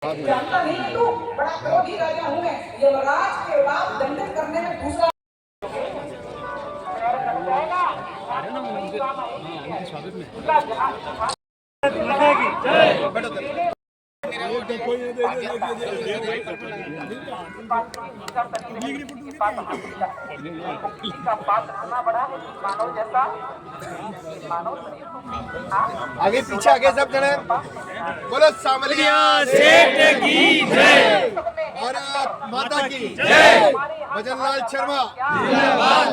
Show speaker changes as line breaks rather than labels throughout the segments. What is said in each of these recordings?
जानता नहीं है तू, बड़ा क्रोधी राजा हूँ मैं। यमराज के बाद दंडन करने में दूसरा
स्वागत में
आगे पीछे आगे सब जने बोलो सामलिया सेठ की जय, भारत माता की जय, भजनलाल शर्मा जिंदाबाद,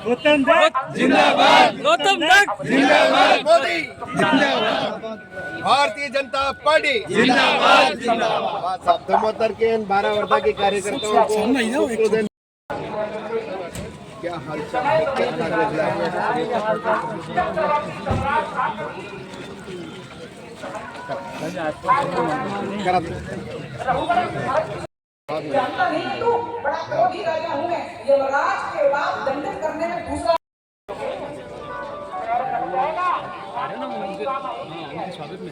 गौतम दत्त जिंदाबाद, गौतम दत्त
जिंदाबाद, मोदी जिंदाबाद, भारतीय जनता पार्टी जिंदाबाद जिंदाबाद। सब धर्मोत्तर के 12 वर्धा के कार्यकर्ताओं को क्या हालचाल है, क्या लग रहा
जानता नहीं है तू, बड़ा क्रोधी राजा हूँ मैं। यमराज के बाद दंडन करने में दूसरा
स्वागत में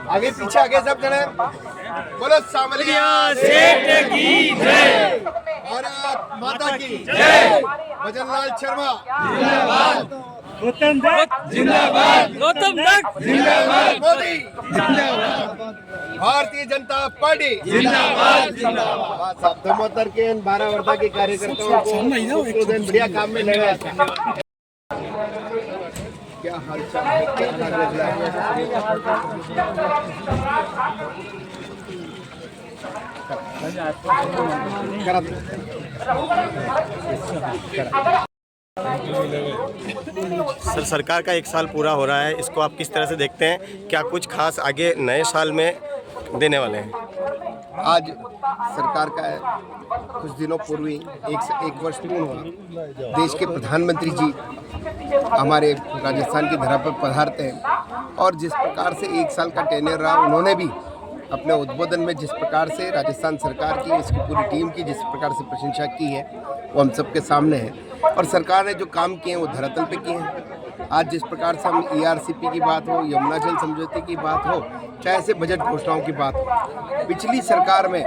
आगे पीछे आगे सब जने बोलो सामलिया सेठ की जय, भारत माता की जय, भजनलाल शर्मा जिंदाबाद,
गौतम दत्त जिंदाबाद, गौतम दत्त
जिंदाबाद, मोदी जिंदाबाद, भारतीय जनता पार्टी जिंदाबाद जिंदाबाद। सब धर्मोत्तर के 12 वर्धा के कार्यकर्ताओं को बढ़िया काम में लगा। क्या हालचाल है, क्या लग रहा
सर, सरकार का 1 साल पूरा हो रहा है, इसको आप किस तरह से देखते हैं? क्या कुछ खास आगे नए साल में देने वाले हैं?
आज सरकार का कुछ दिनों पूर्व ही एक वर्ष पूर्ण हुआ। देश के प्रधानमंत्री जी हमारे राजस्थान की धरा पर पधारते हैं और जिस प्रकार से 1 साल का टेन्योर रहा, उन्होंने भी अपने उद्बोधन में जिस प्रकार से राजस्थान सरकार की, इसकी पूरी टीम की जिस प्रकार से प्रशंसा की है, वो हम सबके सामने है। और सरकार ने जो काम किए हैं वो धरातल पे किए हैं। आज जिस प्रकार से हम ERCP की बात हो, यमुना जल समझौते की बात हो, चाहे ऐसे बजट घोषणाओं की बात हो, पिछली सरकार में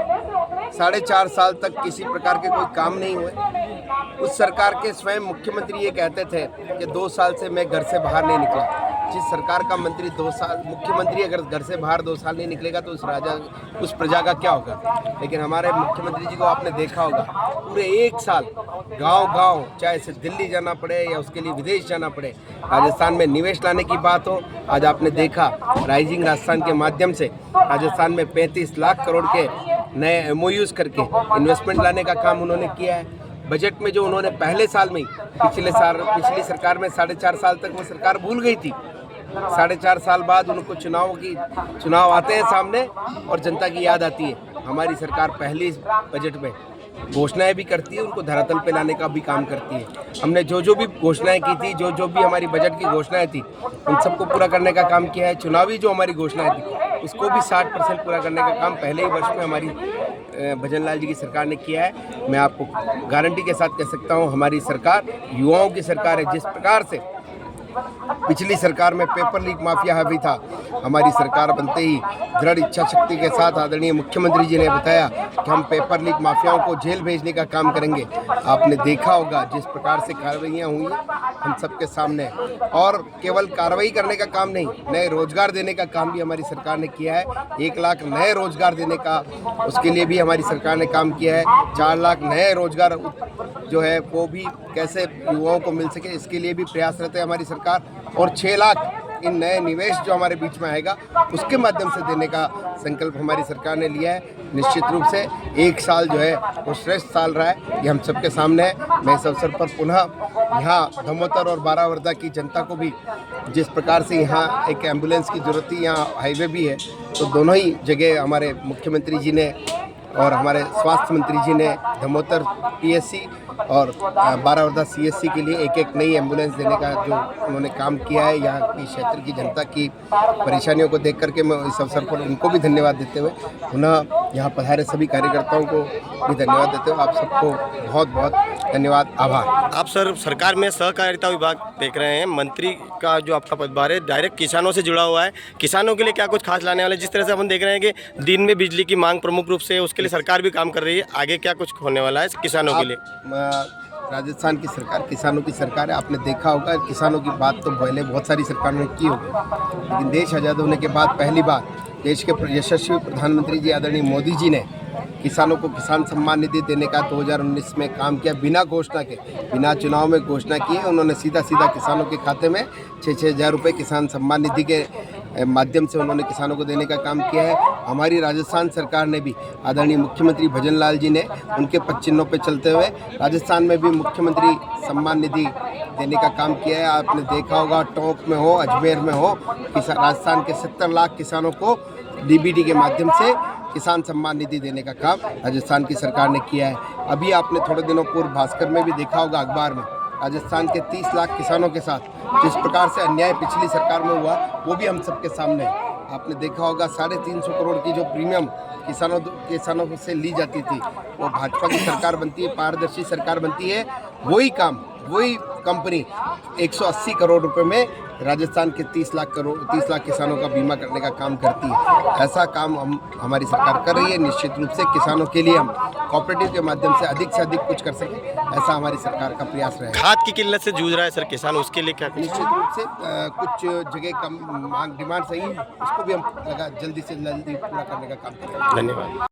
4.5 साल तक किसी प्रकार के कोई काम नहीं हुए। उस सरकार के स्वयं मुख्यमंत्री ये कहते थे कि 2 साल से मैं घर से बाहर नहीं निकला। जिस सरकार का मंत्री 2 साल, मुख्यमंत्री अगर घर से बाहर 2 साल नहीं निकलेगा तो उस प्रजा का क्या होगा। लेकिन हमारे मुख्यमंत्री जी को आपने देखा होगा, पूरे 1 साल गांव-गांव, चाहे से दिल्ली जाना पड़े या उसके लिए विदेश जाना पड़े, राजस्थान में निवेश लाने की बात हो। आज आपने देखा राइजिंग राजस्थान के माध्यम से राजस्थान में 35 लाख करोड़ के नए MOUs करके इन्वेस्टमेंट लाने का काम उन्होंने किया है। बजट में जो उन्होंने पहले साल में पिछली सरकार में 4.5 साल तक वो सरकार भूल गई थी। 4.5 साल बाद उनको चुनाव आते हैं सामने और जनता की याद आती है। हमारी सरकार पहली बजट में घोषणाएं भी करती है, उनको धरातल पे लाने का भी काम करती है। हमने जो भी घोषणाएं की थी, जो भी हमारी बजट की घोषणाएं थी, उन सबको पूरा करने का काम किया है। चुनावी जो हमारी घोषणाएं थी, उसको भी 60% पूरा करने का काम पहले ही वर्ष में हमारी भजनलाल जी की सरकार ने किया है। मैं आपको गारंटी के साथ कह सकता हूँ, हमारी सरकार युवाओं की सरकार है। जिस प्रकार से पिछली सरकार में पेपर लीक माफिया हावी था, हमारी सरकार बनते ही दृढ़ इच्छा शक्ति के साथ आदरणीय मुख्यमंत्री जी ने बताया कि हम पेपर लीक माफियाओं को जेल भेजने का काम करेंगे। आपने देखा होगा जिस प्रकार से कार्रवाइयाँ हुई हम सबके सामने, और केवल कार्रवाई करने का काम नहीं, नए रोजगार देने का काम भी हमारी सरकार ने किया है। 1 लाख नए रोजगार देने का, उसके लिए भी हमारी सरकार ने काम किया है। 4 लाख नए रोजगार जो है वो भी कैसे युवाओं को मिल सके, इसके लिए भी प्रयासरत है हमारी सरकार। और 6 लाख इन नए निवेश जो हमारे बीच में आएगा, उसके माध्यम से देने का संकल्प हमारी सरकार ने लिया है। निश्चित रूप से 1 साल जो है वो श्रेष्ठ साल रहा है, ये हम सबके सामने है। मैं इस अवसर पर पुनः यहाँ धर्मोत्तर और 12 वर्धा की जनता को भी, जिस प्रकार से यहाँ एक एम्बुलेंस की जरूरत थी, यहाँ हाईवे भी है, तो दोनों ही जगह हमारे मुख्यमंत्री जी ने और हमारे स्वास्थ्य मंत्री जी ने धमोतर पीएससी और बारावदा सीएससी के लिए एक एक नई एम्बुलेंस देने का जो उन्होंने काम किया है, यहाँ की क्षेत्र की जनता की परेशानियों को देख करके मैं इस अवसर पर उनको भी धन्यवाद देते हुए पुनः यहाँ पधारे सभी कार्यकर्ताओं को भी धन्यवाद देते हुए आप सबको बहुत बहुत धन्यवाद, आभार।
आप सर सरकार में सहकारिता विभाग देख रहे हैं, मंत्री का जो आपका पदभार है डायरेक्ट किसानों से जुड़ा हुआ है। किसानों के लिए क्या कुछ खास लाने वाले, जिस तरह से अपन देख रहे हैं कि दिन में बिजली की मांग प्रमुख रूप से उसके लिए सरकार भी काम कर रही है, आगे क्या कुछ होने वाला है किसानों के लिए?
राजस्थान की सरकार किसानों की सरकार है। आपने देखा होगा किसानों की बात तो पहले बहुत सारी सरकारों ने की होगी, लेकिन देश आज़ाद होने के बाद पहली बार देश के यशस्वी प्रधानमंत्री जी आदरणीय मोदी जी ने किसानों को किसान सम्मान निधि देने का 2019 में काम किया। बिना घोषणा के, बिना चुनाव में घोषणा किए उन्होंने सीधा किसानों के खाते में 6-6 हज़ार रुपये किसान सम्मान निधि के माध्यम से उन्होंने किसानों को देने का काम किया है। हमारी राजस्थान सरकार ने भी आदरणीय मुख्यमंत्री भजन लाल जी ने उनके पद चिन्हों पर चलते हुए राजस्थान में भी मुख्यमंत्री सम्मान निधि देने का काम किया है। आपने देखा होगा टोंक में हो, अजमेर में हो, राजस्थान के 70 लाख किसानों को डीबीटी के माध्यम से किसान सम्मान निधि देने का काम राजस्थान की सरकार ने किया है। अभी आपने थोड़े दिनों पूर्व भास्कर में भी देखा होगा अखबार में, राजस्थान के 30 लाख किसानों के साथ जिस प्रकार से अन्याय पिछली सरकार में हुआ वो भी हम सबके सामने है। आपने देखा होगा 350 करोड़ की जो प्रीमियम किसानों से ली जाती थी, वो भाजपा की सरकार बनती है, पारदर्शी सरकार बनती है, वही काम वही कंपनी 180 करोड़ रुपए में राजस्थान के 30 लाख किसानों का बीमा करने का काम करती है। ऐसा काम हमारी सरकार कर रही है। निश्चित रूप से किसानों के लिए हम कोऑपरेटिव के माध्यम से अधिक कुछ कर सकें, ऐसा हमारी सरकार का प्रयास रहेगा।
खाद की किल्लत से जूझ रहा है सर किसान, उसके लिए क्या?
निश्चित रूप से कुछ जगह कम मांग डिमांड सही है, उसको भी हम जल्दी से जल्दी पूरा करने का काम करेंगे।
धन्यवाद।